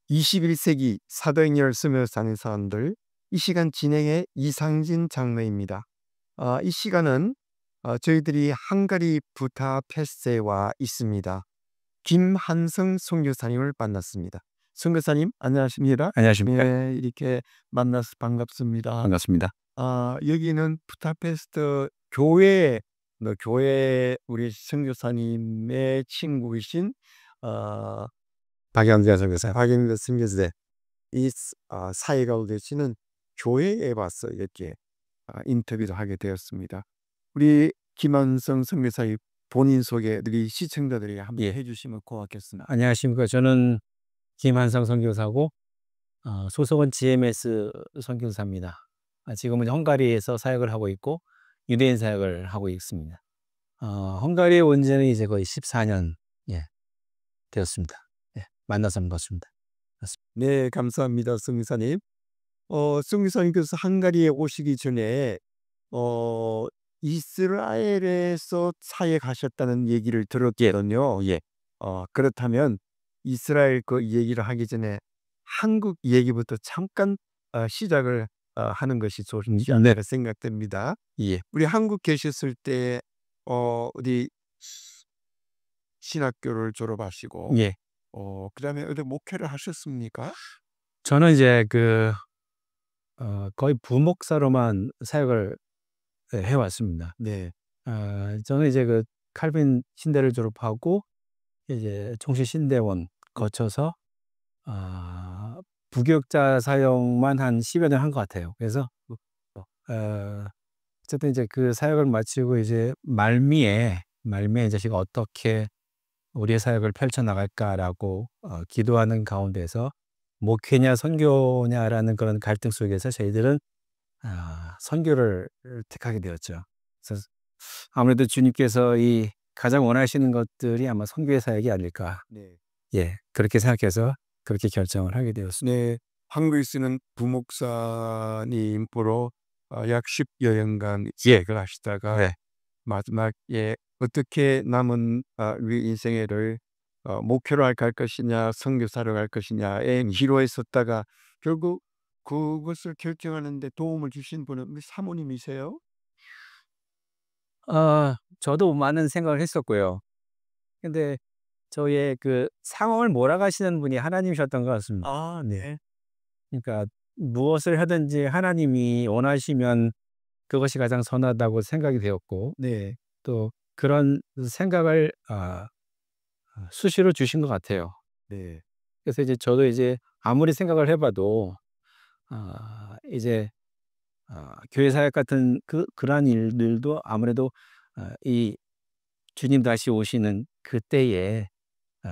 21세기 사도행전을 쓰며 사는 사람들, 이 시간 진행의 이상진 장로입니다. 이 시간은 저희들이 헝가리 부다페스트에 와 있습니다. 김한성 선교사님을 만났습니다. 선교사님 안녕하십니까? 안녕하십니까? 네, 이렇게 만나서 반갑습니다. 반갑습니다. 여기는 부다페스트 교회 우리 선교사님의 친구이신 박영재 선교사. 박영대 선교사 사회가 되시는 교회에 와서 이렇게 인터뷰를 하게 되었습니다. 우리 김한성 선교사의 본인 소개 우리 시청자들이 한번 해주시면 고맙겠습니다. 안녕하십니까? 저는 김한성 선교사고 소속은 GMS 선교사입니다. 지금은 헝가리에서 사역을 하고 있고 유대인 사역을 하고 있습니다. 헝가리에 온 지는 이제 거의 14년 되었습니다. 만나서 반갑습니다. 네, 감사합니다, 선교사님. 선교사님께서 헝가리에 오시기 전에 이스라엘에서 사역하셨다는 얘기를 들었거든요. 그렇다면 이스라엘 그 얘기를 하기 전에 한국 얘기부터 잠깐 시작을 하는 것이 좋지 않을까 생각됩니다. 우리 한국 계셨을 때 어디 신학교를 졸업하시고 그다음에 어디 목회를 하셨습니까? 저는 이제 거의 부목사로만 사역을 해왔습니다. 네. 저는 이제 칼빈 신대를 졸업하고 이제 총시신대원 거쳐서 부교육자 사역만 한 10여 년 한 것 같아요. 그래서 어쨌든 이제 그 사역을 마치고 이제 말미에 이제 제가 어떻게 우리의 사역을 펼쳐나갈까라고 기도하는 가운데서 목회냐 선교냐라는 그런 갈등 속에서 저희들은 선교를 택하게 되었죠. 그래서 아무래도 주님께서 이 가장 원하시는 것들이 아마 선교의 사역이 아닐까. 그렇게 생각해서 그렇게 결정을 하게 되었습니다. 네, 한국에 쓰는 부목사님 보러 약 10여 년간 예를 하시다가 마지막에 어떻게 남은 우리 인생을 목표로 갈 것이냐 선교사로 갈 것이냐에 기로했었다가 결국 그것을 결정하는데 도움을 주신 분은 우리 사모님이세요? 저도 많은 생각을 했었고요. 근데 저의 상황을 몰아가시는 분이 하나님이셨던 것 같습니다. 네. 그러니까 무엇을 하든지 하나님이 원하시면 그것이 가장 선하다고 생각이 되었고, 또 그런 생각을 수시로 주신 것 같아요. 그래서 이제 저도 이제 아무리 생각을 해봐도 이제 교회 사역 같은 그러한 일들도 아무래도 이 주님 다시 오시는 그때에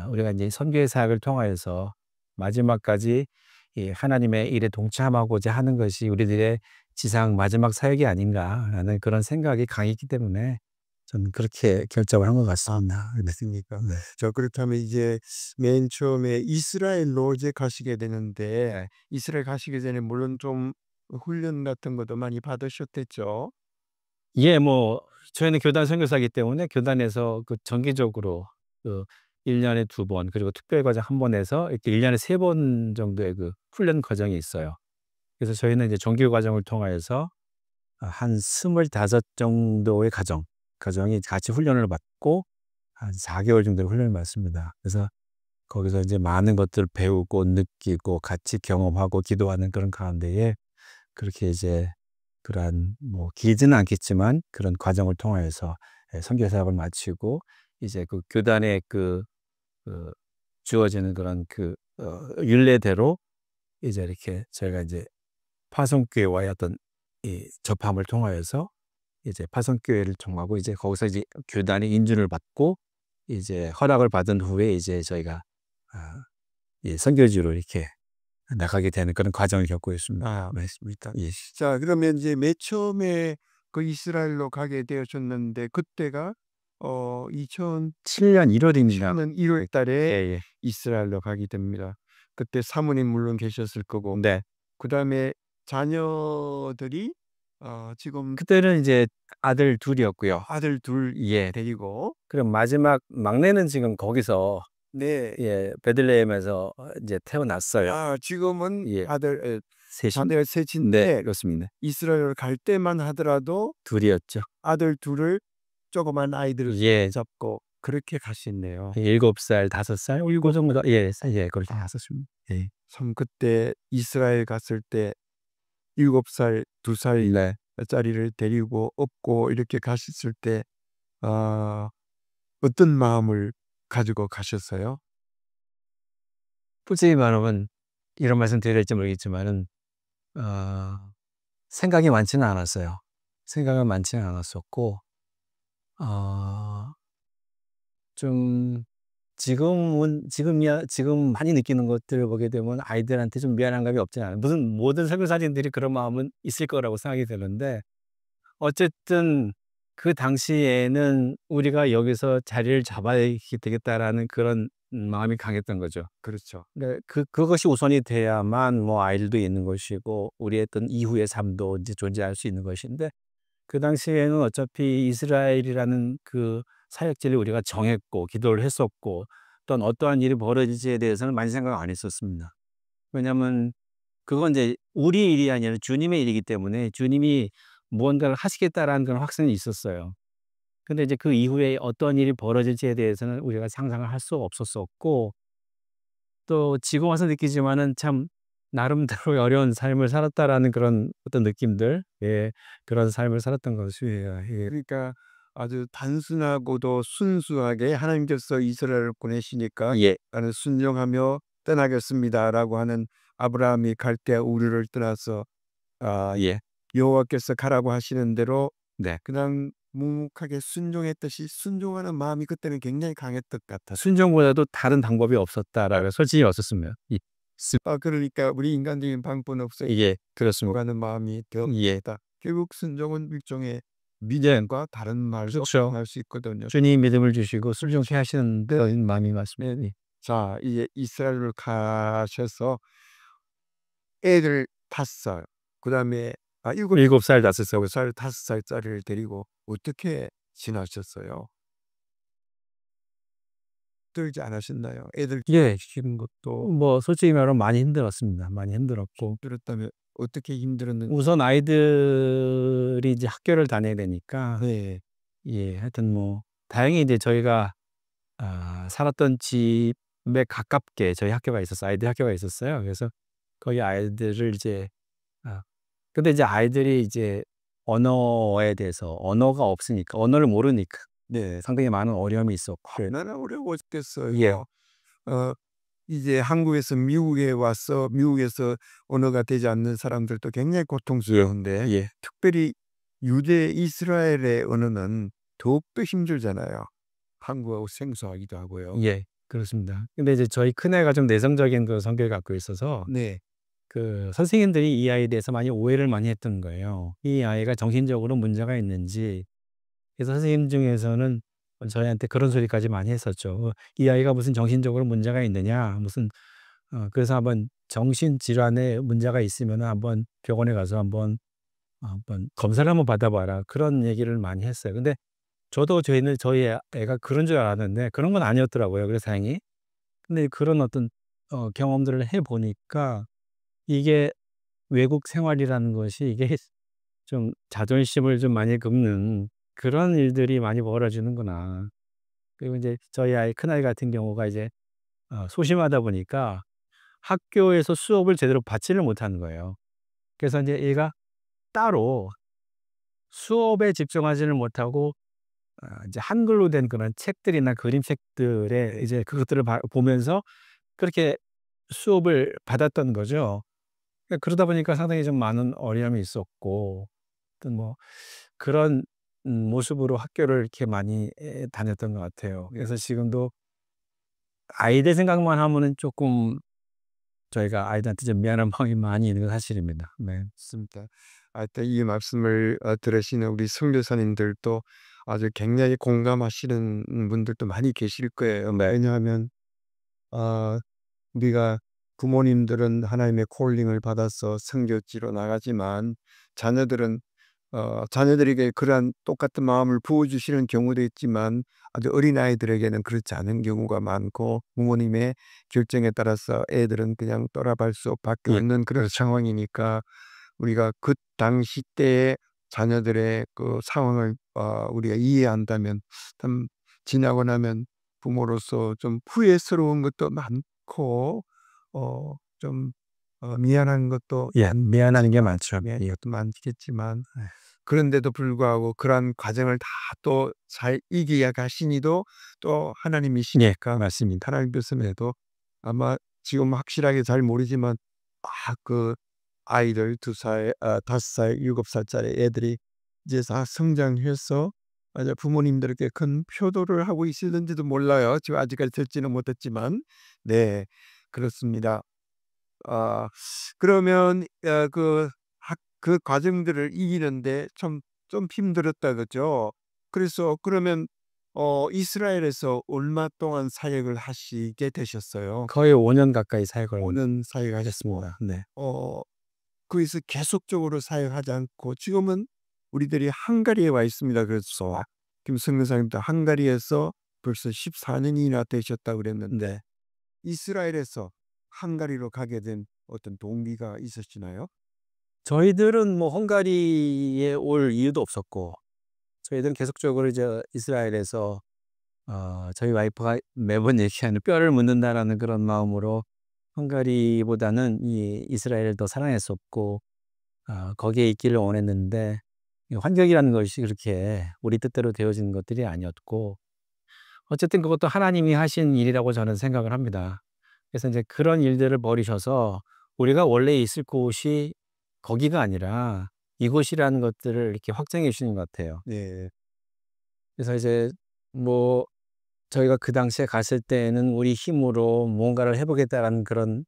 우리가 이제 선교의 사역을 통하여서 마지막까지 이 하나님의 일에 동참하고자 하는 것이 우리들의 지상 마지막 사역이 아닌가라는 그런 생각이 강했기 때문에 저는 그렇게 결정을 한 것 같습니다. 그렇습니까? 저 그렇다면 이제 맨 처음에 이스라엘로 이제 가시게 되는데 이스라엘 가시기 전에 물론 좀 훈련 같은 것도 많이 받으셨겠죠? 뭐 저희는 교단 선교사이기 때문에 교단에서 정기적으로 1년에 2번 그리고 특별과정 1번 해서 이렇게 1년에 3번 정도의 훈련 과정이 있어요. 그래서 저희는 이제 정규 과정을 통하여서 한 25 정도의 가정이 같이 훈련을 받고 한 4개월 정도의 훈련을 받습니다. 그래서 거기서 이제 많은 것들을 배우고 느끼고 같이 경험하고 기도하는 그런 가운데에 그렇게 이제 그러한 뭐 길지는 않겠지만 그런 과정을 통하여서 선교 사역을 마치고 이제 교단에 주어지는 그런 율례대로 이제 이렇게 저희가 이제 파송교회와의 어떤 이 접함을 통하여서 이제 파송교회를 통하고 이제 거기서 이제 교단이 인준을 받고 이제 허락을 받은 후에 이제 저희가 선교지로 이렇게 나가게 되는 그런 과정을 겪고 있습니다. 맞습니다. 자, 그러면 이제 맨 처음에 이스라엘로 가게 되셨는데 그때가 2007년 1월입니다. 1월 달에 이스라엘로 가게 됩니다. 그때 사모님 물론 계셨을 거고. 그다음에 자녀들이 지금 그때는 이제 아들 둘이었고요. 아들 둘 데리고 그럼 마지막 막내는 지금 거기서 네. 예, 베들레헴에서 이제 태어났어요. 아, 지금은 예, 아들 셋이. 자녀가 네, 셋인데 그렇습니다. 이스라엘 갈 때만 하더라도 둘이었죠. 아들 둘을 조그만 아이들을 예, 잡고 그렇게 가셨네요. 7살, 5살, 그 정도, 예, 예, 그렇게 갔었습니다. 예. 참 그때 이스라엘 갔을 때 7살, 2살 네. 짜리를 데리고 업고 이렇게 가셨을 때 아, 어떤 마음을 가지고 가셨어요? 솔직히 말하면 이런 말씀 드려야 될지 모르겠지만은 어, 생각이 많지는 않았어요. 생각은 많지는 않았었고 어, 좀 지금 많이 느끼는 것들을 보게 되면 아이들한테 좀 미안한 감이 없지 않아요. 무슨 모든 설교사님들이 그런 마음은 있을 거라고 생각이 드는데 어쨌든 그 당시에는 우리가 여기서 자리를 잡아야 되겠다라는 그런 마음이 강했던 거죠. 그렇죠. 네, 그것이 우선이 돼야만 뭐 아이들도 있는 것이고 우리의 어떤 이후의 삶도 이제 존재할 수 있는 것인데 그 당시에는 어차피 이스라엘이라는 그 사역지를 우리가 정했고 기도를 했었고 또는 어떠한 일이 벌어질지에 대해서는 많이 생각 안 했었습니다. 왜냐하면 그건 이제 우리 일이 아니라 주님의 일이기 때문에 주님이 무언가를 하시겠다라는 그런 확신이 있었어요. 근데 이제 그 이후에 어떤 일이 벌어질지에 대해서는 우리가 상상을 할 수 없었었고 또 지금 와서 느끼지만은 참 나름대로 어려운 삶을 살았다라는 그런 어떤 느낌들, 예, 그런 삶을 살았던 것이에요. 예. 그러니까 아주 단순하고도 순수하게 하나님께서 이스라엘을 보내시니까 예. 나는 순종하며 떠나겠습니다라고 하는 아브라함이 갈대아 우르를 떠나서 아, 예. 여호와께서 가라고 하시는 대로 네. 그냥 묵묵하게 순종했듯이 순종하는 마음이 그때는 굉장히 강했던 것 같아요. 순종보다도 다른 방법이 없었다라고 솔직히 없었으면 아, 그러니까 우리 인간적인 방법은 없어요. 예, 그렇습니다. 가는 마음이 예. 되었다. 결국 순종은 일종의 예. 믿음과 다른 말도 그렇죠. 할 수 있거든요. 주님 믿음을 주시고 순종케 하시는 그런 마음이 맞습니다. 예. 자, 이제 이스라엘을 가셔서 애들 5살, 그다음에 아, 7살, 5살. 7살, 5살짜리를 데리고 어떻게 지나셨어요? 힘들지 않으셨나요? 애들 예. 키우는 것도 뭐 솔직히 말하면 많이 힘들었습니다. 많이 힘들었고 힘들었다면 어떻게 힘들었는지. 우선 아이들이 이제 학교를 다녀야 되니까 네. 예, 하여튼 뭐 다행히 이제 저희가 살았던 집에 가깝게 저희 학교가 있었어요. 아이들 학교가 있었어요. 그래서 거기 아이들을 이제 근데 이제 아이들이 이제 언어에 대해서 언어가 없으니까 언어를 모르니까 네. 상당히 많은 어려움이 있었고 얼마나 어려웠겠어요. 예. 어, 이제 한국에서 미국에 와서 미국에서 언어가 되지 않는 사람들도 굉장히 고통스러운데 예. 특별히 유대 이스라엘의 언어는 더욱더 힘들잖아요. 한국하고 생소하기도 하고요. 예. 그렇습니다. 근데 이제 저희 큰애가 좀 내성적인 그 성격을 갖고 있어서 네. 그 선생님들이 이 아이에 대해서 많이 오해를 많이 했던 거예요. 이 아이가 정신적으로 문제가 있는지. 그래서 선생님 중에서는 저희한테 그런 소리까지 많이 했었죠. "이 아이가 무슨 정신적으로 문제가 있느냐." 무슨 그래서 한번 "정신질환에 문제가 있으면은 한번 병원에 가서 한번 검사를 한번 받아 봐라." 그런 얘기를 많이 했어요. 근데 저도 저희 애가 그런 줄 알았는데 그런 건 아니었더라고요, 그래서 다행히. 근데 그런 어떤 경험들을 해 보니까 이게 외국 생활이라는 것이 이게 좀 자존심을 좀 많이 긁는 그런 일들이 많이 벌어지는구나. 그리고 인제 저희 큰아이 같은 경우가 이제 소심하다 보니까 학교에서 수업을 제대로 받지를 못하는 거예요. 그래서 인제 얘가 따로 수업에 집중하지를 못하고 이제 한글로 된 그런 책들이나 그림책들에 이제 그것들을 보면서 그렇게 수업을 받았던 거죠. 그러다 보니까 상당히 좀 많은 어려움이 있었고 어떤 뭐 그런 모습으로 학교를 이렇게 많이 다녔던 것 같아요. 그래서 지금도 아이들 생각만 하면은 쪼끔 저희가 아이들한테 좀 미안한 마음이 많이 있는 건 사실입니다. 네. 맞습니다. 하여튼 이 말씀을 들으시는 우리 선교사님들도 아주 굉장히 공감하시는 분들도 많이 계실 거예요. 왜냐하면 아, 우리가 부모님들은 하나님의 콜링을 받아서 선교지로 나가지만 자녀들은 자녀들에게 그러한 똑같은 마음을 부어주시는 경우도 있지만 아주 어린아이들에게는 그렇지 않은 경우가 많고 부모님의 결정에 따라서 애들은 그냥 떠나갈 수밖에 없는 그런 상황이니까 우리가 그 당시 때의 자녀들의 그 상황을 우리가 이해한다면 참 지나고 나면 부모로서 좀 후회스러운 것도 많고 좀 미안한 것도 미안한 게 많죠. 미안한 것도 많겠지만 그런데도 불구하고 그러한 과정을 다 또 잘 이겨 가시니도 또 하나님이시니까 맞습니다. 하나님 말씀에도 아마 지금 확실하게 잘 모르지만 그 아이들 2살, 5살, 7살짜리 애들이 이제 다 성장해서 맞아 부모님들께 큰 효도를 하고 있을는지도 몰라요. 지금 아직까지 듣지는 못했지만. 네. 그렇습니다. 아 그러면 그 과정들을 이기는데 좀 힘들었다 그죠? 그래서 그러면 이스라엘에서 얼마 동안 사역을 하시게 되셨어요? 거의 5년 가까이 사역을 5년 사역하셨고 했습니다. 네. 어 거기서 계속적으로 사역하지 않고 지금은 우리들이 헝가리에 와 있습니다. 그래서 김 선교사님도 헝가리에서 벌써 14년이나 되셨다고 그랬는데 이스라엘에서 헝가리로 가게 된 어떤 동기가 있으시나요? 저희들은 뭐 헝가리에 올 이유도 없었고 저희들은 계속적으로 이제 이스라엘에서 저희 와이프가 매번 얘기하는 뼈를 묻는다라는 그런 마음으로 헝가리보다는 이 이스라엘을 더 사랑했었고 거기에 있기를 원했는데 이 환경이라는 것이 그렇게 우리 뜻대로 되어지는 것들이 아니었고 어쨌든 그것도 하나님이 하신 일이라고 저는 생각을 합니다. 그래서 이제 그런 일들을 벌이셔서 우리가 원래 있을 곳이 거기가 아니라 이곳이라는 것들을 이렇게 확정해 주시는 것 같아요. 네. 그래서 이제 뭐 저희가 그 당시에 갔을 때에는 우리 힘으로 뭔가를 해 보겠다라는 그런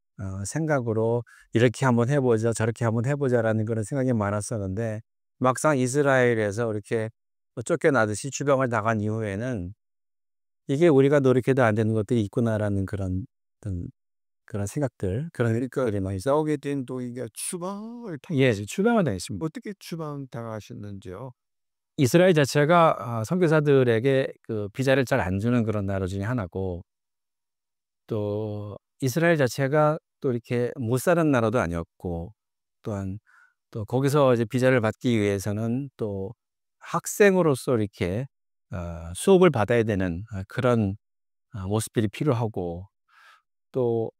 생각으로 '이렇게 한번 해 보자. 저렇게 한번 해 보자.'라는 그런 생각이 많았었는데 막상 이스라엘에서 이렇게 쫓겨나듯이 추방을 당한 이후에는 '이게 우리가 노력해도 안 되는 것들이 있구나.'라는 그런 어떤 그런 생각들 그런 그러니까 것들이 많이 싸우게 된 동기가 추방을 예. 추방을 당했습니다. 어떻게 추방당하셨는지요? 이스라엘 자체가 선교사들에게 그 비자를 잘 안 주는 그런 나라 중에 하나고 또 이스라엘 자체가 또 이렇게 못 사는 나라도 아니었고 또한 또 거기서 이제 비자를 받기 위해서는 또 학생으로서 이렇게 수업을 받아야 되는 그런 모습들이 필요하고 또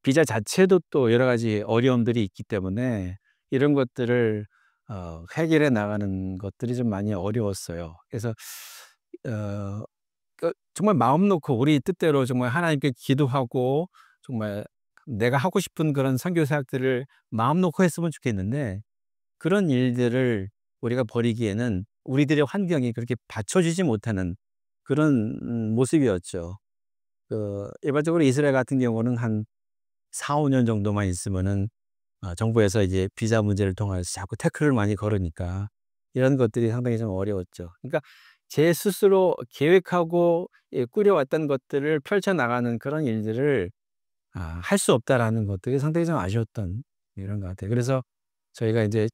비자 자체도 또 여러 가지 어려움들이 있기 때문에 이런 것들을 해결해 나가는 것들이 좀 많이 어려웠어요. 그래서 어 정말 마음 놓고 우리 뜻대로 정말 하나님께 기도하고 정말 내가 하고 싶은 그런 선교 사역들을 마음 놓고 했으면 좋겠는데 그런 일들을 우리가 벌이기에는 우리들의 환경이 그렇게 받쳐주지 못하는 그런 모습이었죠. 일반적으로 이스라엘 같은 경우는 한 4-5년 정도만 있으면은 정부에서 이제 비자 문제를 통해서 자꾸 태클을 많이 걸으니까 이런 것들이 상당히 좀 어려웠죠. 그러니까 제 스스로 계획하고 꾸려왔던 것들을 펼쳐 나가는 그런 일들을 할 수 없다라는 것들이 상당히 좀 아쉬웠던 이런 것 같아요. 그래서 저희가 인제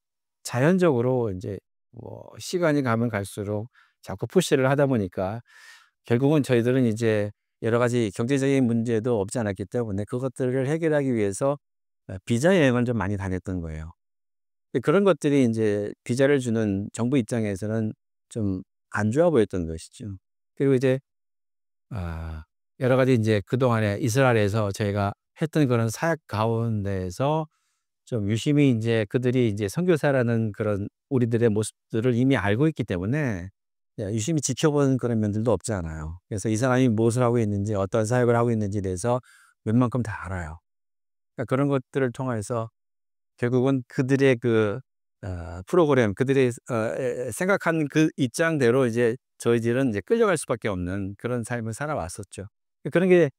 자연적으로 인제 뭐 시간이 가면 갈수록 자꾸 푸시를 하다 보니까 결국은 저희들은 이제 여러 가지 경제적인 문제도 없지 않았기 때문에 그것들을 해결하기 위해서 비자 여행을 좀 많이 다녔던 거예요. 근데 그런 것들이 인제 비자를 주는 정부 입장에서는 좀 안 좋아 보였던 것이죠. 그리고 이제 아 여러 가지 인제 그동안에 이스라엘에서 저희가 했던 그런 사역 가운데에서 좀 유심히 인제 그들이 인제 선교사라는 그런 우리들의 모습들을 이미 알고 있기 때문에 유심히 지켜본 그런 면들도 없지 않아요. 그래서 이 사람이 무엇을 하고 있는지 어떤 사역을 하고 있는지에 대해서 웬만큼 다 알아요. 그러니까 그런 것들을 통해서 결국은 그들의 그 프로그램 그들의 생각한 그 입장대로 이제 저희들은 이제 끌려갈 수밖에 없는 그런 삶을 살아왔었죠. 그런 게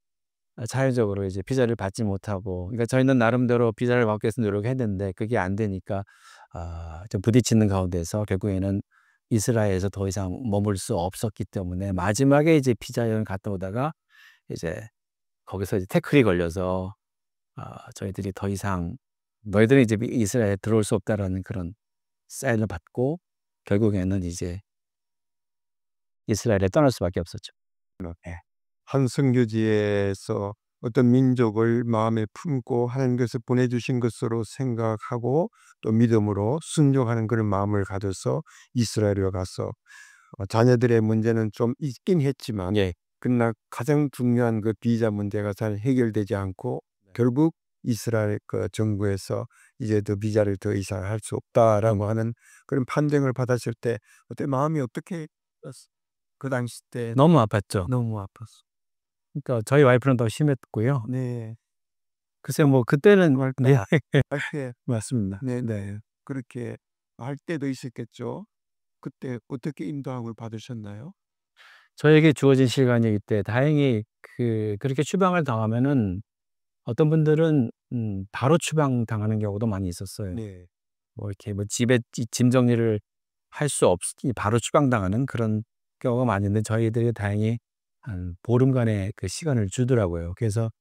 자연적으로 이제 비자를 받지 못하고 그러니까 저희는 나름대로 비자를 받기 위해서 노력했는데 그게 안 되니까 좀 부딪히는 가운데서 결국에는 이스라엘에서 더 이상 머물 수 없었기 때문에 마지막에 이제 비자 여행 갔다 오다가 이제 거기서 이제 태클이 걸려서 저희들이 더 이상 "너희들은 이제 이스라엘에 들어올 수 없다."라는 그런 사인을 받고 결국에는 이제 이스라엘에 떠날 수밖에 없었죠. 예. 한 성교지에서 어떤 민족을 마음에 품고 하나님께서 보내주신 것으로 생각하고 또 믿음으로 순종하는 그런 마음을 가져서 이스라엘에 가서 자녀들의 문제는 좀 있긴 했지만 예. 그러나 가장 중요한 그 비자 문제가 잘 해결되지 않고 결국 이스라엘 그 정부에서 이제 더 비자를 더 이상 할 수 없다라고 하는 그런 판정을 받았을 때 그때 마음이 어떻게 그 당시 때 너무 아팠죠. 너무 아팠어. 그러니까 저희 와이프는 더 심했고요. 네. 글쎄요, 뭐 그때는 네. 그렇게 맞습니다. 네, 네. 그렇게 할 때도 있었겠죠. 그때 어떻게 인도함을 받으셨나요? 저에게 주어진 시간이기 때 다행히 그렇게 추방을 당하면은 어떤 분들은 바로 추방당하는 경우도 많이 있었어요. 네. 뭐 이렇게 뭐 집에 짐 정리를 할 수 없이 바로 추방당하는 그런 경우가 많은데 저희들이 다행히 한 보름간의 그 시간을 주더라고요. 그래서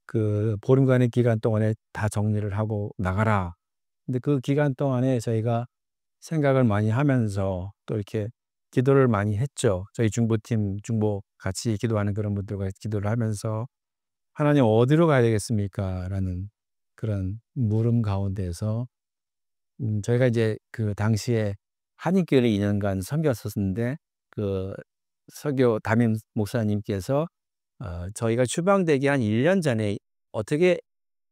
그 보름간의 기간 동안에 다 정리를 하고 나가라. 근데 그 기간 동안에 저희가 생각을 많이 하면서 또 이렇게 기도를 많이 했죠. 저희 중보팀 같이 기도하는 그런 분들과 기도를 하면서 '하나님 어디로 가야 되겠습니까?'라는 그런 물음 가운데에서 저희가 이제 그 당시에 한인교회를 2 년간 섬겼었는데 그 설교 담임 목사님께서 저희가 추방되기 한 1년 전에 어떻게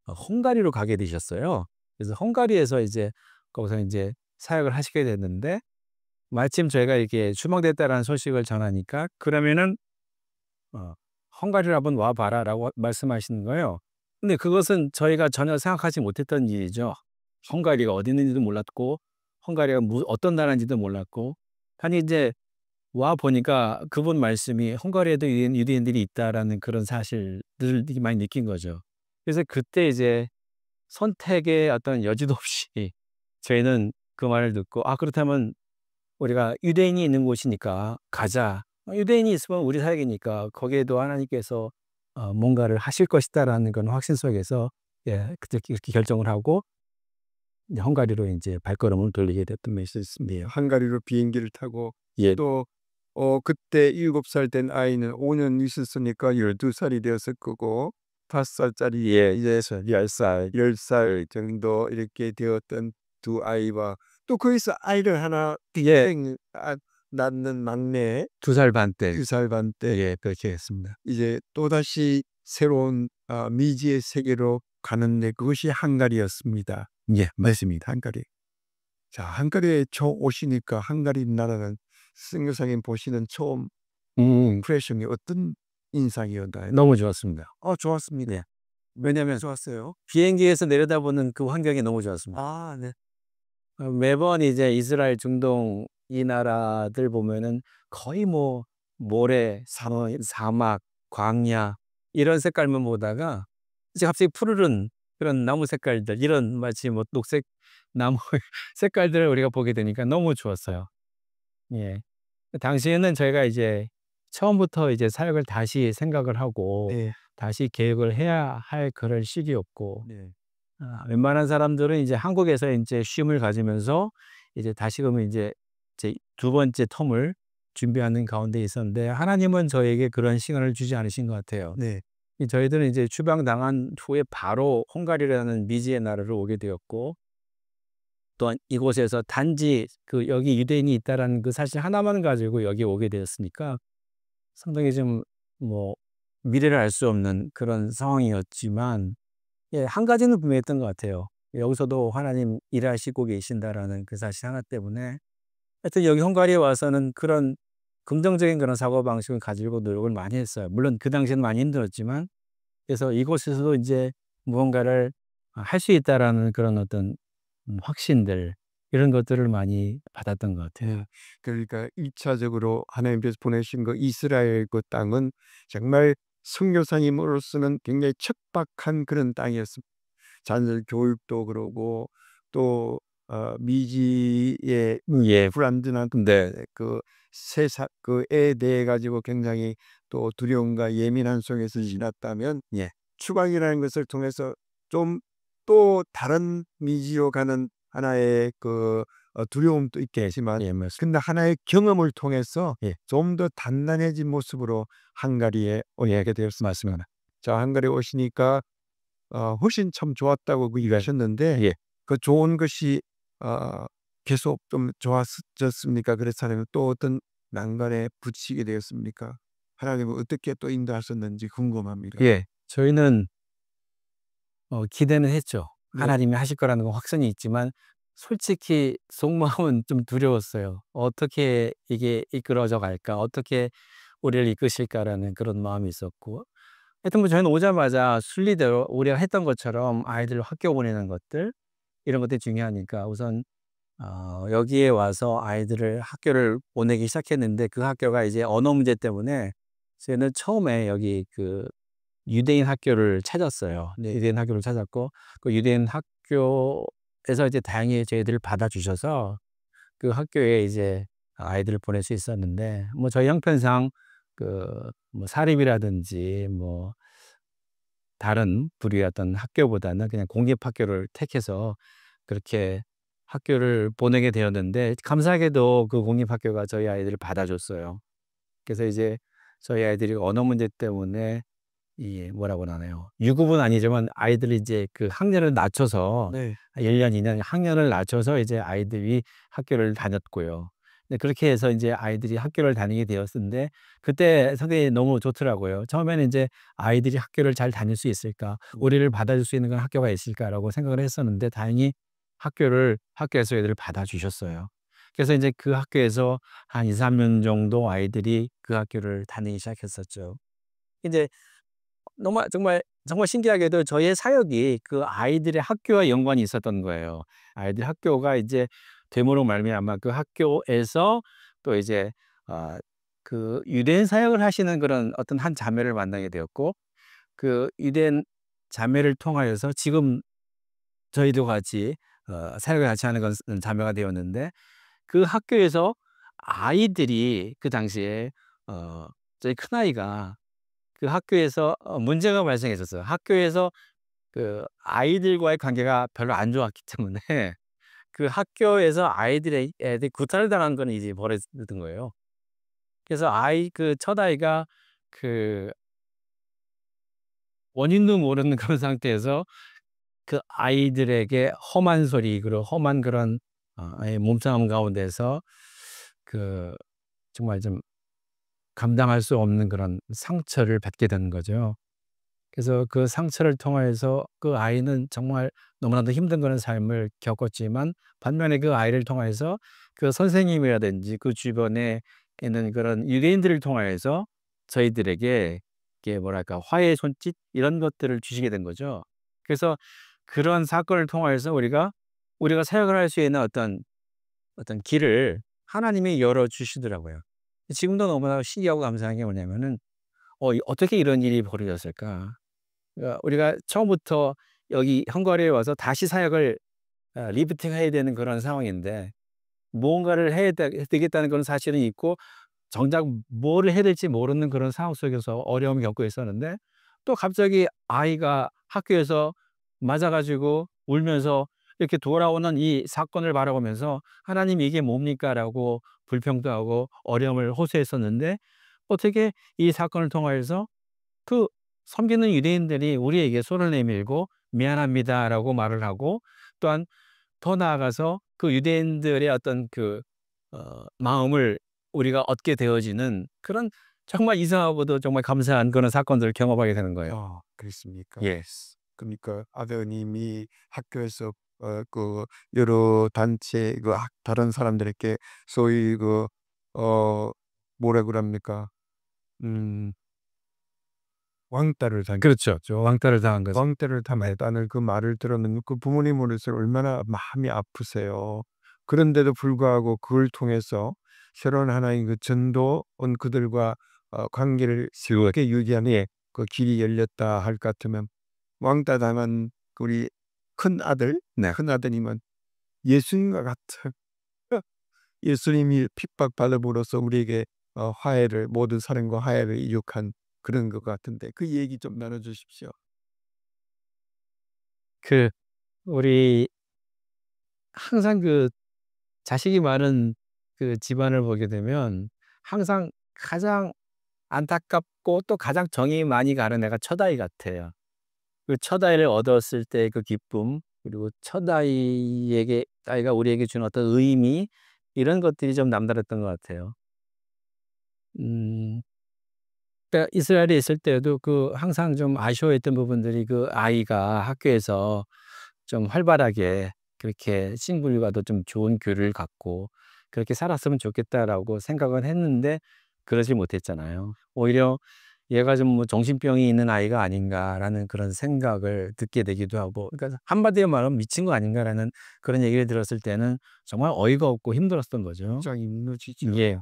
헝가리로 가게 되셨어요. 그래서 헝가리에서 이제 거기서 이제 사역을 하시게 됐는데 마침 저희가 이렇게 추방됐다라는 소식을 전하니까 "그러면은 헝가리로 한번 와 봐라."라고 말씀하시는 거예요. 근데 그것은 저희가 전혀 생각하지 못했던 일이죠. 헝가리가 어디 있는지도 몰랐고 헝가리가 어떤 나라인지도 몰랐고 아니 이제 와 보니까 그분 말씀이 "헝가리에도 유대인들이 있다."라는 그런 사실을 많이 느낀 거죠. 그래서 그때 이제 선택의 어떤 여지도 없이 저희는 그 말을 듣고 '아 그렇다면 우리가 유대인이 있는 곳이니까 가자. 유대인이 있으면 우리 사역이니까 거기에도 하나님께서 뭔가를 하실 것이다.'라는 그런 확신 속에서 예 그때 이렇게 결정을 하고 이제 헝가리로 인제 발걸음을 돌리게 됐던 것이 있습니다. 헝가리로 비행기를 타고 예. 또 그때 7살 된 아이는 5년 있었으니까 12 살이 되었을 거고 5 살짜리 예. 이제 10살 정도 이렇게 되었던 두 아이와 또 거기서 아이를 하나 예. 낳는 막내 2살 반 때 2살 반 때 예 그렇게 했습니다. 이제 또다시 새로운 미지의 세계로 가는데 그것이 헝가리였습니다. 예 네. 맞습니다. 헝가리. 자, 헝가리에 처음 오시니까 헝가리 나라는 선교사님 보시는 처음 음 임프레션이 어떤 인상이었나요? 너무 좋았습니다. 좋았습니다. 예. 왜냐하면 좋았어요? 비행기에서 내려다보는 그 환경이 너무 좋았습니다. 아, 네. 매번 이제 이스라엘, 중동 이 나라들 보면은 거의 뭐 모래, 사막, 광야 이런 색깔만 보다가 이제 갑자기 푸르른 그런 나무 색깔들 이런 마치 뭐 녹색 나무 색깔들을 우리가 보게 되니까 너무 좋았어요. 예. 당시에는 저희가 이제 처음부터 이제 사역을 다시 생각을 하고 네. 다시 계획을 해야 할 그럴 시기였고 네. 웬만한 사람들은 이제 한국에서 인제 쉼을 가지면서 이제 다시금은 제 두 번째 텀을 준비하는 가운데 있었는데 하나님은 저에게 그런 시간을 주지 않으신 것 같아요. 네. 저희들은 이제 추방당한 후에 바로 헝가리라는 미지의 나라를 오게 되었고 또한 이곳에서 단지 여기 유대인이 있다라는 그 사실 하나만 가지고 여기에 오게 되었으니까 상당히 좀 뭐 미래를 알 수 없는 그런 상황이었지만 예 한 가지는 분명했던 것 같아요. 여기서도 하나님 일하시고 계신다라는 그 사실 하나 때문에 하여튼 여기 헝가리에 와서는 그런 긍정적인 그런 사고방식을 가지고 노력을 많이 했어요. 물론 그 당시에는 많이 힘들었지만 그래서 이곳에서도 인제 무언가를 할 수 있다라는 그런 어떤 확신들 이런 것들을 많이 받았던 것 같아요. 네. 그러니까 1 차적으로 하나님께서 보내신 그 이스라엘 그 땅은 정말 선교사님으로서는 굉장히 척박한 그런 땅이었습니다. 자녀들 교육도 그러고 또 미지의 예. 불완전한 네. 그 세상 그에 대해 가지고 굉장히 또 두려움과 예민한 속에서 지났다면 예. 추방이라는 것을 통해서 좀 또 다른 미지로 가는 하나의 그 두려움도 있겠지만 예, 맞습니다. 근데 하나의 경험을 통해서 예. 좀 더 단단해진 모습으로 헝가리에 오게 되었습니다. 맞습니다. 자, 헝가리에 오시니까 훨씬 참 좋았다고 그 얘기하셨는데 예. 그 좋은 것이 어 계속 좀 좋아졌습니까? 그렇다면 또 어떤 난관에 부딪히게 되었습니까? 하나님은 어떻게 또 인도하셨는지 궁금합니다. 예. 저희는 기대는 했죠. 네. 하나님이 하실 거라는 건 확신이 있지만 솔직히 속마음은 좀 두려웠어요. '어떻게 이게 이끌어져 갈까? 어떻게 우리를 이끄실까?'라는 그런 마음이 있었고, 하여튼 뭐 저희는 오자마자 순리대로 우리가 했던 것처럼 아이들을 학교 보내는 것들, 이런 것들이 중요하니까 우선 여기에 와서 아이들을 학교를 보내기 시작했는데, 그 학교가 이제 언어 문제 때문에 저희는 처음에 여기 그 유대인 학교를 찾았어요. 네. 유대인 학교를 찾았고, 그 유대인 학교에서 이제 다행히 저희들을 받아주셔서 그 학교에 이제 아이들을 보낼 수 있었는데, 뭐 저희 형편상 그 뭐 사립이라든지 뭐 다른 부류의 어떤 학교보다는 그냥 공립 학교를 택해서 그렇게 학교를 보내게 되었는데, 감사하게도 그 공립 학교가 저희 아이들을 받아줬어요. 그래서 이제 저희 아이들이 언어 문제 때문에 이 뭐라고 하나요? 유급은 아니지만 아이들이 이제 그 학년을 낮춰서 네. 1 년, 2년 학년을 낮춰서 이제 아이들이 학교를 다녔고요. 네, 그렇게 해서 이제 아이들이 학교를 다니게 되었는데, 그때 성격이 너무 좋더라고요. 처음에는 이제 '아이들이 학교를 잘 다닐 수 있을까? 우리를 받아줄 수 있는 그런 학교가 있을까?'라고 생각을 했었는데, 다행히 학교에서 애들을 받아주셨어요. 그래서 이제 그 학교에서 한 2-3년 정도 아이들이 그 학교를 다니기 시작했었죠. 이제 정말 신기하게도 저희의 사역이 그 아이들의 학교와 연관이 있었던 거예요. 아이들 학교가 이제 됨으로 말미암아 그 학교에서 또 이제 아 그 유대인 사역을 하시는 그런 어떤 한 자매를 만나게 되었고, 그 유대인 자매를 통하여서 지금 저희도 같이 사역을 같이 하는 건 자매가 되었는데, 그 학교에서 아이들이 그 당시에 저희 큰아이가 그 학교에서 문제가 발생했었어요. 학교에서 그 아이들과의 관계가 별로 안 좋았기 때문에 그 학교에서 애들이 구타를 당한 거는 이제 벌어졌던 거예요. 그래서 그 첫아이가 그 원인도 모르는 그런 상태에서 그 아이들에게 험한 소리, 그리고 험한 그런 아이 몸싸움 가운데서 그 정말 좀 감당할 수 없는 그런 상처를 받게 되는 거죠. 그래서 그 상처를 통하여서 그 아이는 정말 너무나도 힘든 그런 삶을 겪었지만, 반면에 그 아이를 통해서 그 선생님이라든지 그 주변에 있는 그런 유대인들을 통하여서 저희들에게 이게 뭐랄까 화해의 손짓 이런 것들을 주시게 된 거죠. 그래서 그런 사건을 통하여서 우리가 사역을 할 수 있는 어떤 길을 하나님이 열어 주시더라고요. 지금도 너무나 신기하고 감사한 게 뭐냐면은 어떻게 이런 일이 벌어졌을까? 우리가 처음부터 여기 헝가리에 와서 다시 사역을 리부팅해야 되는 그런 상황인데, 무언가를 해야 되겠다는 그런 사실은 있고, 정작 뭐를 해야 될지 모르는 그런 상황 속에서 어려움을 겪고 있었는데, 또 갑자기 아이가 학교에서 맞아 가지고 울면서 이렇게 돌아오는 이 사건을 바라보면서 '하나님 이게 뭡니까?'라고 불평도 하고 어려움을 호소했었는데, 어떻게 이 사건을 통하여서 그 섬기는 유대인들이 우리에게 손을 내밀고 "미안합니다."라고 말을 하고, 또한 더 나아가서 그 유대인들의 어떤 그 마음을 우리가 얻게 되어지는 그런 정말 이상하고도 정말 감사한 그런 사건들을 경험하게 되는 거예요. 그렇습니까? 예. 그러니까 아드님이 학교에서 그 여러 단체 다른 사람들에게 소위 어 뭐라 그럽니까? 음 왕따를 당 그렇죠. 왕따를 당한 거죠. 왕따를 당했다는 그 말을 들었는 그 부모님으로서 얼마나 마음이 아프세요. 그런데도 불구하고 그걸 통해서 새로운 하나의 그 전도 온 그들과 관계를 즐겁게 유지하는 그 길이 열렸다 할 것 같으면 왕따 당한 우리 큰아들, 네. 큰아드님은 예수님과 같은 예수님이 핍박받음으로써 우리에게 화해를 모든 사랑과 화해를 이룩한 그런 것 같은데 그 얘기 좀 나눠 주십시오. 그 우리 항상 자식이 많은 그 집안을 보게 되면 항상 가장 안타깝고 또 가장 정이 많이 가는 애가 첫아이 같아요. 그 첫아이를 얻었을 때 그 기쁨, 그리고 첫아이에게 아이가 우리에게 주는 어떤 의미, 이런 것들이 좀 남다랐던 것 같아요. 음. 그러니까 이스라엘에 있을 때도 그 항상 좀 아쉬워했던 부분들이, 그 아이가 학교에서 좀 활발하게 그렇게 친구들과도 좀 좋은 교류를 갖고 그렇게 살았으면 좋겠다라고 생각은 했는데 그러지 못했잖아요. 오히려 '얘가 좀 뭐 정신병이 있는 아이가 아닌가.'라는 그런 생각을 듣게 되기도 하고, 그러니까 한마디로 말하면 '미친 거 아닌가.'라는 그런 얘기를 들었을 때는 정말 어이가 없고 힘들었던 거죠. 굉장히 무너지죠. 예.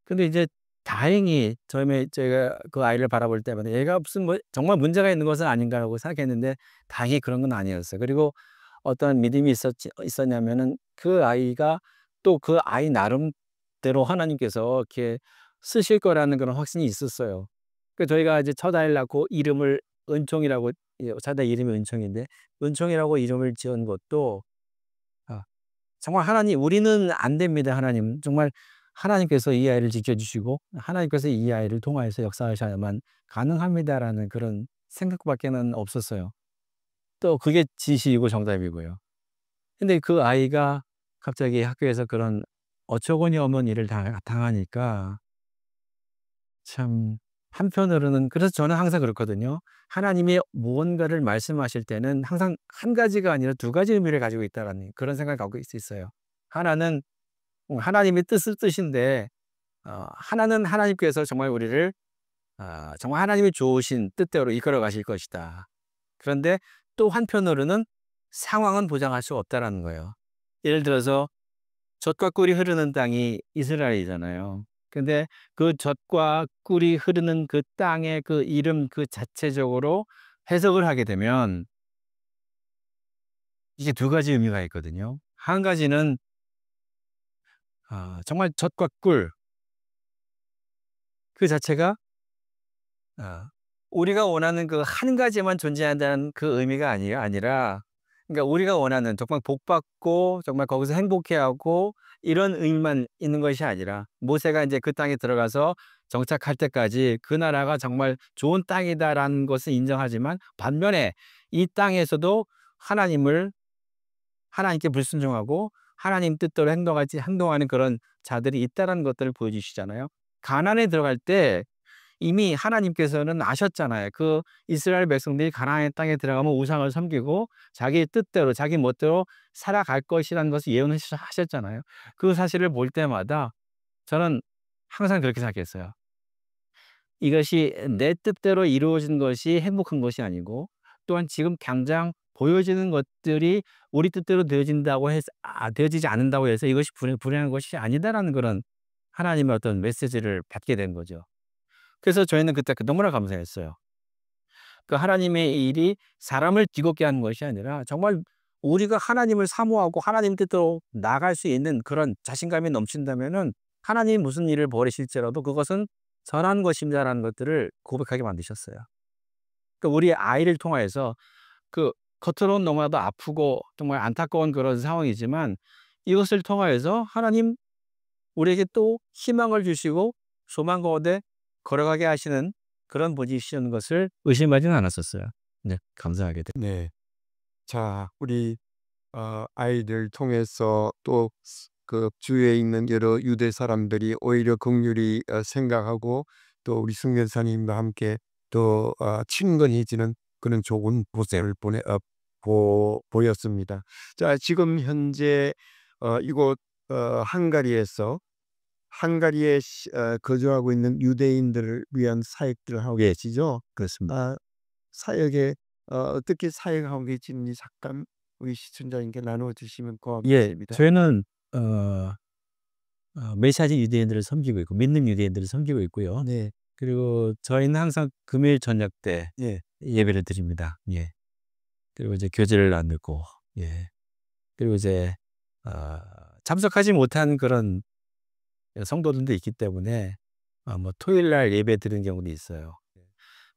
근데 이제 다행히 처음에 제가 그 아이를 바라볼 때마다 '얘가 무슨 뭐 정말 문제가 있는 것은 아닌가.'라고 생각했는데 다행히 그런 건 아니었어요. 그리고 어떤 믿음이 있었냐면은 그 아이가 또 그 아이 나름대로 하나님께서 이렇게 쓰실 거라는 그런 확신이 있었어요. 그 저희가 이제 첫 아이를 낳고 이름을 은총이라고, 예, 첫 아이 이름이 은총인데 은총이라고 이름을 지은 것도, 아, 정말 하나님, 우리는 안 됩니다. 하나님 정말 하나님께서 이 아이를 지켜주시고 하나님께서 이 아이를 통하여서 역사하셔야만 가능합니다라는 그런 생각밖에는 없었어요. 또 그게 진실이고 정답이고요. 근데 그 아이가 갑자기 학교에서 그런 어처구니 없는 일을 당하니까 참, 한편으로는, 그래서 저는 항상 그렇거든요. 하나님이 무언가를 말씀하실 때는 항상 한 가지가 아니라 두 가지 의미를 가지고 있다라는 그런 생각을 갖고 있어요. 하나는 하나님의 뜻인데, 하나는 하나님께서 정말 우리를 정말 하나님의 좋으신 뜻대로 이끌어 가실 것이다. 그런데 또 한편으로는 상황은 보장할 수 없다라는 거예요. 예를 들어서 젖과 꿀이 흐르는 땅이 이스라엘이잖아요. 근데 그 젖과 꿀이 흐르는 그 땅의 그 이름 그 자체적으로 해석을 하게 되면 이게 두 가지 의미가 있거든요. 한 가지는 정말 젖과 꿀 그 자체가 아 우리가 원하는 그 한 가지만 존재한다는 그 의미가 아니라, 그러니까 우리가 원하는 정말 복받고 정말 거기서 행복해하고 이런 의미만 있는 것이 아니라, 모세가 인제 그 땅에 들어가서 정착할 때까지 그 나라가 정말 좋은 땅이다라는 것을 인정하지만, 반면에 이 땅에서도 하나님께 불순종하고 하나님 뜻대로 행동하는 그런 자들이 있다라는 것들을 보여주시잖아요. 가나안에 들어갈 때 이미 하나님께서는 아셨잖아요. 그 이스라엘 백성들이 가나안의 땅에 들어가면 우상을 섬기고 자기 뜻대로 자기 멋대로 살아갈 것이라는 것을 예언을 하셨잖아요. 그 사실을 볼 때마다 저는 항상 그렇게 생각했어요. 이것이 내 뜻대로 이루어진 것이 행복한 것이 아니고, 또한 지금 당장 보여지는 것들이 우리 뜻대로 되어지지 않는다고 해서 이것이 불행한 것이 아니다라는 그런 하나님의 어떤 메시지를 받게 된 거죠. 그래서 저희는 그때 너무나 감사했어요. 그 하나님의 일이 사람을 즐겁게 하는 것이 아니라 정말 우리가 하나님을 사모하고 하나님 뜻대로 나아갈 수 있는 그런 자신감이 넘친다면은 하나님이 무슨 일을 벌이실지라도 그것은 선한 것입니다라는 것들을 고백하게 만드셨어요. 그러니까 우리 아이를 통하여서 그 겉으로는 너무나도 아프고 정말 안타까운 그런 상황이지만, 이것을 통하여서 하나님 우리에게 또 희망을 주시고 소망 가운데 걸어가게 하시는 그런 분이시는 것을 의심하지는 않았었어요. 네. 감사하게 돼. 네. 자, 우리 아이들 통해서 또 그 주위에 있는 여러 유대 사람들이 오히려 긍휼히 생각하고 또 우리 승 여사님과 함께 또 친근해지는 그런 좋은 모습을 보였습니다. 자, 지금 현재 이곳 헝가리에서 거주하고 있는 유대인들을 위한 사역들을 하고 계시죠? 그렇습니다. 사역에 어떻게 사역하고 계신지 잠깐 우리 시청자님께 나누어 주시면 예. 고맙겠습니다. 저희는 어 메시아직 유대인들을 섬기고 있고 믿는 유대인들을 섬기고 있고요. 네. 그리고 저희는 항상 금요일 저녁 때 예. 예배를 드립니다. 예. 그리고 이제 교제를 나누고, 예. 그리고 이제 어 참석하지 못한 그런 성도들도 있기 때문에 뭐 토요일 날 예배 드리는 경우도 있어요.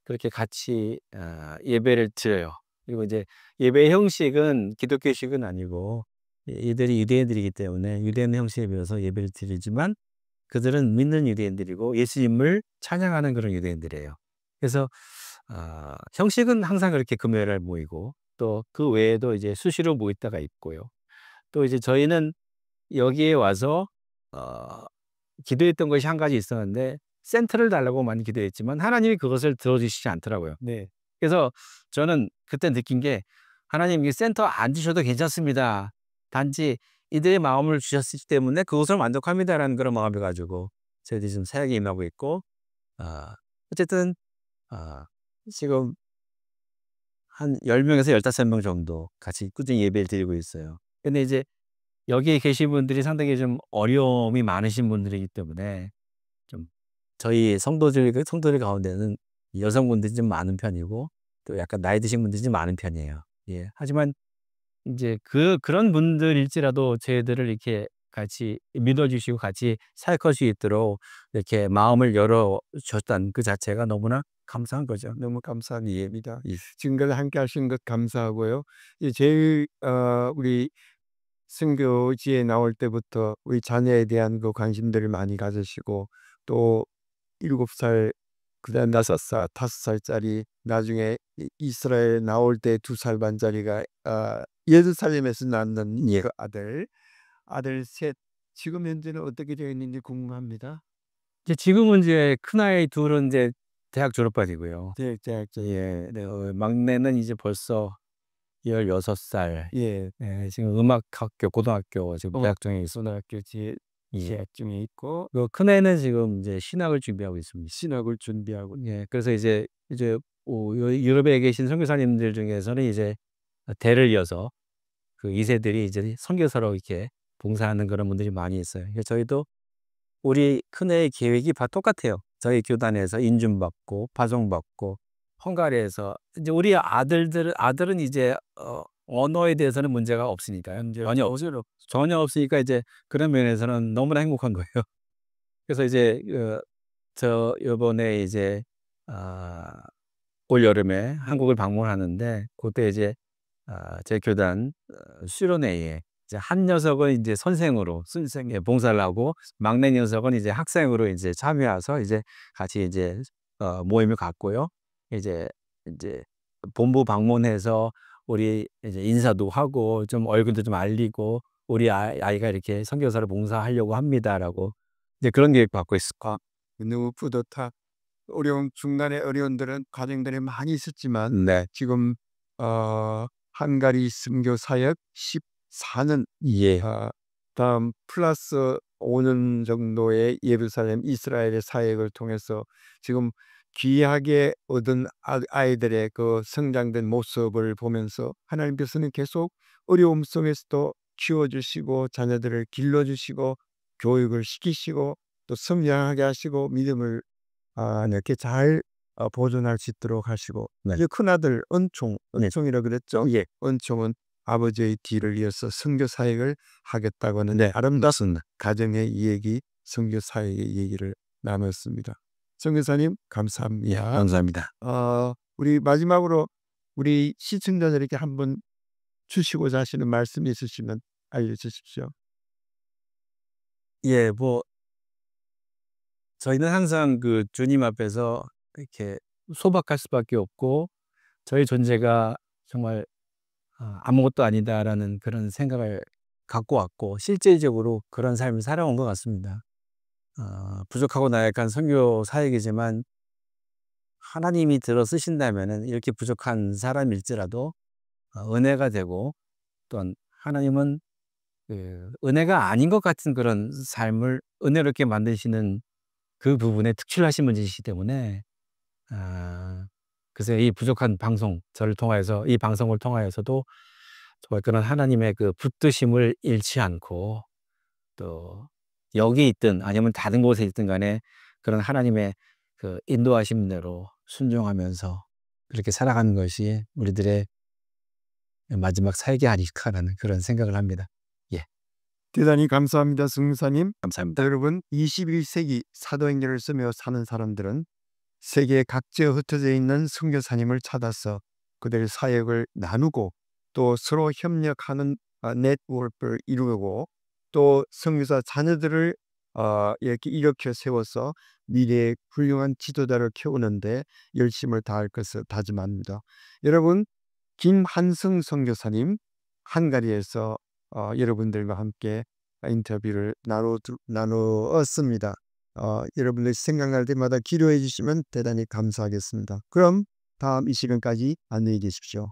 그렇게 같이 예배를 드려요. 그리고 이제 예배 형식은 기독교식은 아니고 이들이 유대인들이기 때문에 유대인 형식에 비해서 예배를 드리지만 그들은 믿는 유대인들이고 예수님을 찬양하는 그런 유대인들이에요. 그래서 형식은 항상 그렇게 금요일에 모이고 또 그 외에도 이제 수시로 모일 때가 있고요. 또 이제 저희는 여기에 와서 기도했던 것이 한 가지 있었는데 센터를 달라고 많이 기도했지만 하나님이 그것을 들어주시지 않더라고요. 네. 그래서 저는 그때 느낀 게 '하나님 이 센터 안 주셔도 괜찮습니다. 단지 이들의 마음을 주셨기 때문에 그것을 만족합니다.'라는 그런 마음을 가지고 저희들이 지금 사역에 임하고 있고 어쨌든 지금 한 10명에서 15명 정도 같이 꾸준히 예배를 드리고 있어요. 근데 이제 여기에 계신 분들이 상당히 좀 어려움이 많으신 분들이기 때문에 좀 저희 성도들 가운데는 여성분들이 좀 많은 편이고 또 약간 나이 드신 분들이 좀 많은 편이에요. 예. 하지만 인제 그런 분들일지라도 저희들을 이렇게 같이 믿어 주시고 같이 사역할 수 있도록 이렇게 마음을 열어 주셨다는 그 자체가 너무나 감사한 거죠. 너무 감사한 이해입니다. 지금까지 함께 하신 것 감사하고요. 제일 우리 선교지에 나올 때부터 우리 자녀에 대한 그 관심들을 많이 가지시고 또 7살 그다음 5살, 5살짜리 나중에 이스라엘 나올 때 2살 반짜리가 예루살렘에서 낳는 그 아들 셋 지금 현재는 어떻게 되어 있는지 궁금합니다. 이제 지금은 이제 큰아이 둘은 이제 대학 졸업반이고요. 네, 대학생. 예. 네 막내는 이제 벌써 16살. 예. 지금 음악학교 고등학교 지금 대학 중에 있습니다. 고등학교 예. 재학 중에 있고 큰애는 지금 이제 신학을 준비하고 있습니다. 신학을 준비하고 예. 그래서 이제 유럽에 계신 선교사님들 중에서는 이제 대를 이어서 그 2 세들이 이제 선교사로 이렇게 봉사하는 그런 분들이 많이 있어요. 그래서 저희도 우리 큰애의 계획이 다 똑같아요. 저희 교단에서 인준받고 파송받고 헝가리에서 이제 우리 아들은 이제 언어에 대해서는 문제가 없으니까요. 전혀 없으니까 이제 그런 면에서는 너무나 행복한 거예요. 그래서 이제 저 요번에 이제 아 올 여름에 한국을 방문하는데 그때 이제 제 교단 수련회에 이제 한 녀석은 이제 선생으로 봉사를 하고 막내 녀석은 이제 학생으로 이제 참여해서 이제 같이 이제 모임을 갖고요. 이제 본부 방문해서 우리 이제 인사도 하고 좀 얼굴도 좀 알리고 "우리 아이가 이렇게 선교사로 봉사하려고 합니다."라고 이제 그런 계획 갖고 있을까. 너무 뿌듯하 중간에 어려움들은 과정들이 많이 있었지만 네. 지금 한가리 선교 사역 14년 예. 다음 플러스 5년 정도의 예루살렘 이스라엘의 사역을 통해서 지금 귀하게 얻은 아이들의 그 성장된 모습을 보면서 하나님께서는 계속 어려움 속에서도 키워주시고 자녀들을 길러주시고 교육을 시키시고 또 성장하게 하시고 믿음을 이렇게 잘 보존할 수 있도록 하시고 네. 이제 큰아들 은총이라 그랬죠. 예. 은총은 아버지의 뒤를 이어서 선교 사역을 하겠다고 하는 네. 아름다운 가정의 이야기, 선교 사역의 얘기를 나눴습니다. 선교사님 감사합니다. 감사합니다. 우리 마지막으로 우리 시청자들에게 한번 주시고자 하시는 말씀이 있으시면 알려주십시오. 예. 저희는 항상 그 주님 앞에서 이렇게 소박할 수밖에 없고 저희 존재가 정말 '아무것도 아니다.'라는 그런 생각을 갖고 왔고 실제적으로 그런 삶을 살아온 것 같습니다. 부족하고 나약한 선교 사역이지만 하나님이 들어 쓰신다면은 이렇게 부족한 사람일지라도 은혜가 되고 또한 하나님은 그 은혜가 아닌 것 같은 그런 삶을 은혜롭게 만드시는 그 부분에 특출나신 분이시기 때문에 글쎄요 이 부족한 방송 저를 통하여서 이 방송을 통하여서도 정말 그런 하나님의 그 붙드심을 잃지 않고 또 여기 있든 아니면 다른 곳에 있든 간에 그런 하나님의 그 인도하심 대로 순종하면서 그렇게 살아가는 것이 우리들의 마지막 사역이 아닐까라는 그런 생각을 합니다. 예. 대단히 감사합니다, 승사님. 감사합니다. 여러분, 21세기 사도행전을 쓰며 사는 사람들은 세계 각지에 흩어져 있는 선교사님을 찾아서 그들의 사역을 나누고 또 서로 협력하는 네트워크를 이루고 또 선교사 자녀들을 이렇게 일으켜 세워서 미래의 훌륭한 지도자를 키우는데 열심을 다할 것을 다짐합니다. 여러분, 김한성 선교사님 한가리에서 여러분들과 함께 인터뷰를 나누었습니다. 여러분들 생각날 때마다 기도해 주시면 대단히 감사하겠습니다. 그럼 다음 이 시간까지 안녕히 계십시오.